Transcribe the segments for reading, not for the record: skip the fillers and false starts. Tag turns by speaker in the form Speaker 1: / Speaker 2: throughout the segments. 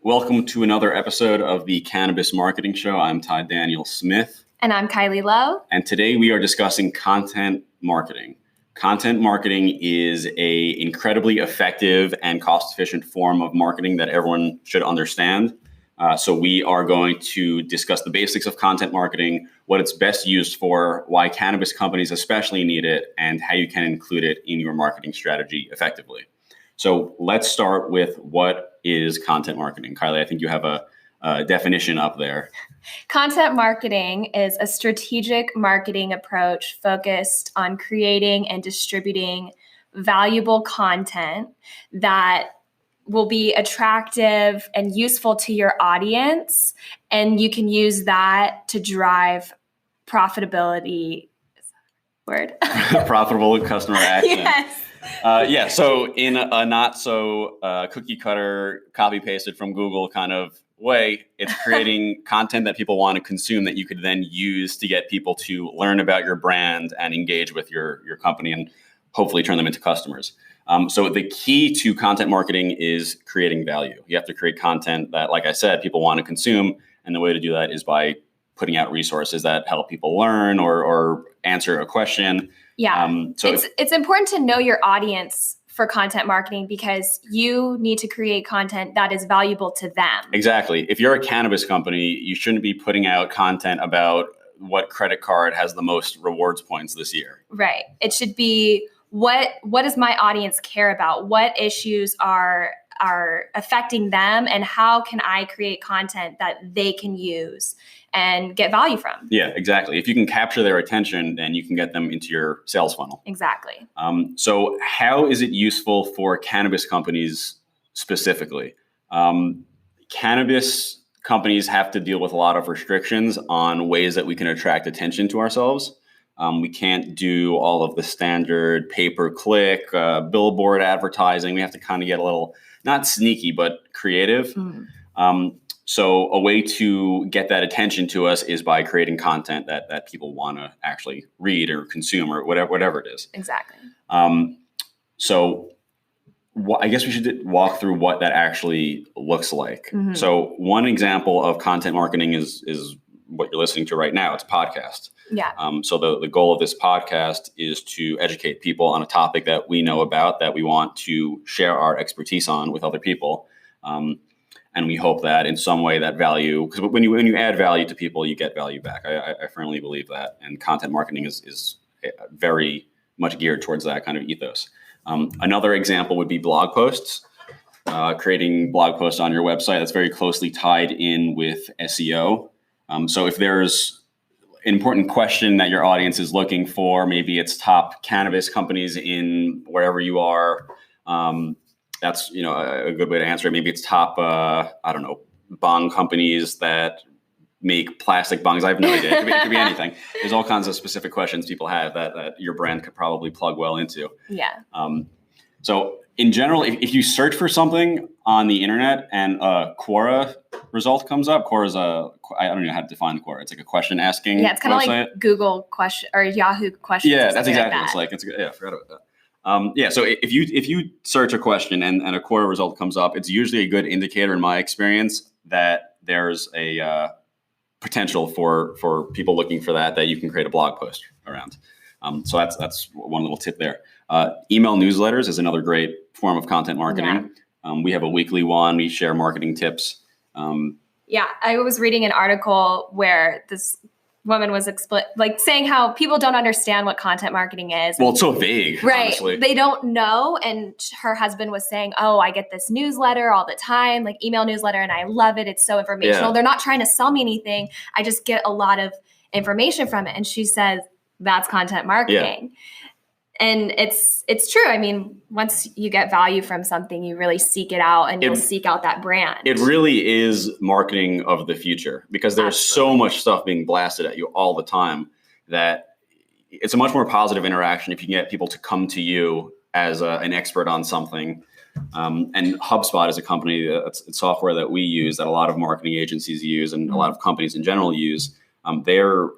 Speaker 1: Welcome to another episode of the Cannabis Marketing Show. I'm Todd Daniel Smith.
Speaker 2: And I'm Kylie Lowe.
Speaker 1: And today we are discussing content marketing. Content marketing is an incredibly effective and cost-efficient form of marketing that everyone should understand. So we are going to discuss the basics of content marketing, what it's best used for, why cannabis companies especially need it, and how you can include it in your marketing strategy effectively. So let's start with what is content marketing. Kylie, I think you have a definition up there.
Speaker 2: Content marketing is a strategic marketing approach focused on creating and distributing valuable content that will be attractive and useful to your audience. And you can use that to drive profitability.
Speaker 1: Profitable customer action.
Speaker 2: Yes.
Speaker 1: So in a not so cookie cutter, copy pasted from Google kind of way, it's creating content that people want to consume that you could then use to get people to learn about your brand and engage with your company and hopefully turn them into customers. So the key to content marketing is creating value. You have to create content that, like I said, people want to consume. And the way to do that is by putting out resources that help people learn or answer a question.
Speaker 2: Yeah, it's important to know your audience for content marketing because you need to create content that is valuable to them.
Speaker 1: Exactly. If you're a cannabis company, you shouldn't be putting out content about what credit card has the most rewards points this year.
Speaker 2: Right. It should be what does my audience care about? What issues are affecting them, and how can I create content that they can use and get value from?
Speaker 1: Yeah, exactly. If you can capture their attention, then you can get them into your sales funnel.
Speaker 2: Exactly.
Speaker 1: So how is it useful for cannabis companies specifically? Cannabis companies have to deal with a lot of restrictions on ways that we can attract attention to ourselves. We can't do all of the standard pay-per-click, billboard advertising. We have to kind of get a little, not sneaky, but creative. So a way to get that attention to us is by creating content that people want to actually read or consume or whatever it is.
Speaker 2: Exactly.
Speaker 1: So I guess we should walk through what that actually looks like. Mm-hmm. So one example of content marketing is what you're listening to right now. It's a podcast.
Speaker 2: Yeah.
Speaker 1: So the goal of this podcast is to educate people on a topic that we know about, that we want to share our expertise on with other people. And we hope that in some way that value, because when you add value to people, you get value back. I firmly believe that. And content marketing is very much geared towards that kind of ethos. Another example would be blog posts. Creating blog posts on your website that's very closely tied in with SEO. So if there's an important question that your audience is looking for, maybe it's top cannabis companies in wherever you are. That's a good way to answer it. Maybe it's top bong companies that make plastic bongs. I have no idea. It could be anything. There's all kinds of specific questions people have that your brand could probably plug well into.
Speaker 2: Yeah.
Speaker 1: So in general, if you search for something on the internet and a Quora result comes up, Quora's I don't know how to define Quora. It's like a question asking.
Speaker 2: Yeah, it's kind of like Google question or Yahoo questions.
Speaker 1: Yeah, that's exactly what it's like. I forgot about that. So if you search a question and a Quora result comes up, it's usually a good indicator in my experience that there's a potential for people looking for that you can create a blog post around. So that's one little tip there. Email newsletters is another great form of content marketing. Yeah. We have a weekly one. We share marketing tips.
Speaker 2: I was reading an article where this woman was saying how people don't understand what content marketing is.
Speaker 1: Well, it's so vague,
Speaker 2: right?
Speaker 1: Honestly.
Speaker 2: They don't know. And her husband was saying, "Oh, I get this newsletter all the time, like email newsletter, and I love it. It's so informational. Yeah. They're not trying to sell me anything. I just get a lot of information from it." And she says, "That's content marketing." Yeah. And it's true. I mean, once you get value from something, you really seek it out and you'll seek out that brand.
Speaker 1: It really is marketing of the future because there's so much stuff being blasted at you all the time that it's a much more positive interaction if you can get people to come to you as an expert on something. And HubSpot is a company that's software that we use, that a lot of marketing agencies use and a lot of companies in general use. They're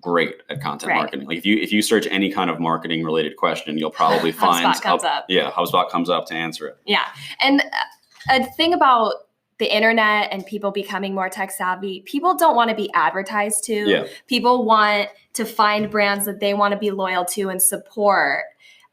Speaker 1: great at content marketing. Like if you search any kind of marketing related question, you'll probably find
Speaker 2: HubSpot comes up.
Speaker 1: Yeah, HubSpot comes up to answer it.
Speaker 2: Yeah. And a thing about the internet and people becoming more tech savvy, people don't want to be advertised to.
Speaker 1: Yeah.
Speaker 2: People want to find brands that they want to be loyal to and support.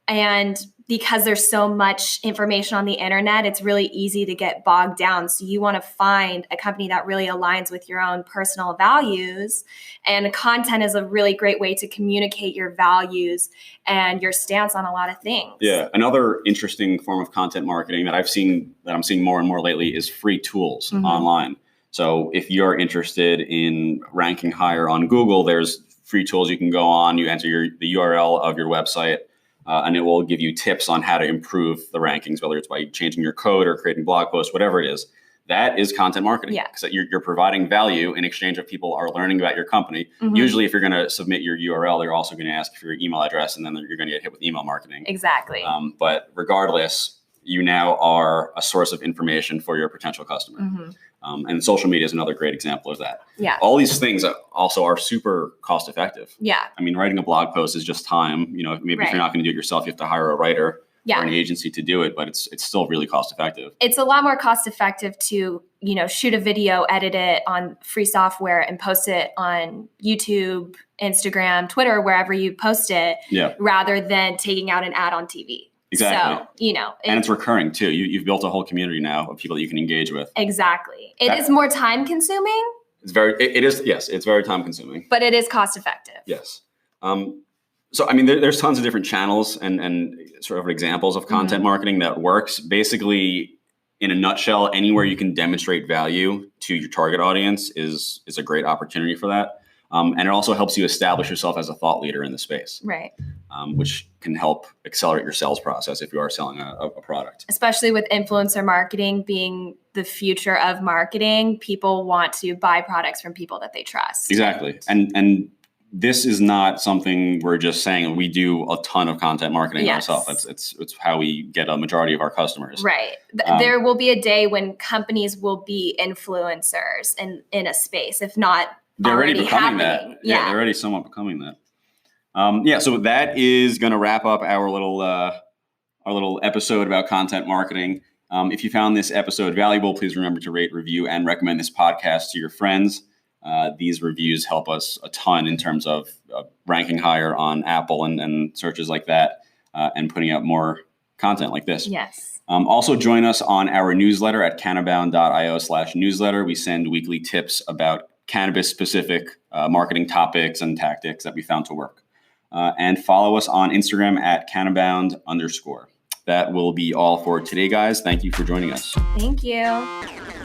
Speaker 2: And because there's so much information on the internet, it's really easy to get bogged down. So you want to find a company that really aligns with your own personal values. And content is a really great way to communicate your values and your stance on a lot of things.
Speaker 1: Yeah. Another interesting form of content marketing that I'm seeing more and more lately is free tools online. So if you're interested in ranking higher on Google, there's free tools you can go on. You enter the URL of your website. And it will give you tips on how to improve the rankings, whether it's by changing your code or creating blog posts, whatever it is. That is content marketing.
Speaker 2: Yeah.
Speaker 1: Because you're providing value in exchange of people are learning about your company. Usually, if you're going to submit your URL, they're also going to ask for your email address, and then you're going to get hit with email marketing.
Speaker 2: Exactly.
Speaker 1: But regardless, you now are a source of information for your potential customer. And social media is another great example of that.
Speaker 2: Yeah.
Speaker 1: All these things also are super cost effective.
Speaker 2: Yeah.
Speaker 1: I mean, writing a blog post is just time. Maybe if you're not going to do it yourself, you have to hire a writer or an agency to do it, but it's still really cost effective.
Speaker 2: It's a lot more cost effective to, shoot a video, edit it on free software and post it on YouTube, Instagram, Twitter, wherever you post it, rather than taking out an ad on TV.
Speaker 1: Exactly.
Speaker 2: So,
Speaker 1: and it's recurring too. You've built a whole community now of people that you can engage with.
Speaker 2: Exactly. It is more time consuming.
Speaker 1: It's very time consuming.
Speaker 2: But it is cost effective.
Speaker 1: Yes. So, I mean, there's tons of different channels and sort of examples of content marketing that works. Basically, in a nutshell, anywhere you can demonstrate value to your target audience is a great opportunity for that. And it also helps you establish yourself as a thought leader in the space.
Speaker 2: Right.
Speaker 1: Which can help accelerate your sales process if you are selling a product.
Speaker 2: Especially with influencer marketing being the future of marketing, people want to buy products from people that they trust.
Speaker 1: Exactly. And this is not something we're just saying. We do a ton of content marketing ourselves. It's how we get a majority of our customers.
Speaker 2: Right. There will be a day when companies will be influencers in a space, if not
Speaker 1: they're already becoming
Speaker 2: happening.
Speaker 1: that. Yeah, they're already somewhat becoming that. So that is going to wrap up our little episode about content marketing. If you found this episode valuable, please remember to rate, review, and recommend this podcast to your friends. These reviews help us a ton in terms of ranking higher on Apple and searches like that, and putting out more content like this.
Speaker 2: Yes.
Speaker 1: Also join us on our newsletter at cannabound.io/newsletter. We send weekly tips about cannabis-specific marketing topics and tactics that we found to work. And follow us on Instagram at Cannabound_. That will be all for today, guys. Thank you for joining us.
Speaker 2: Thank you.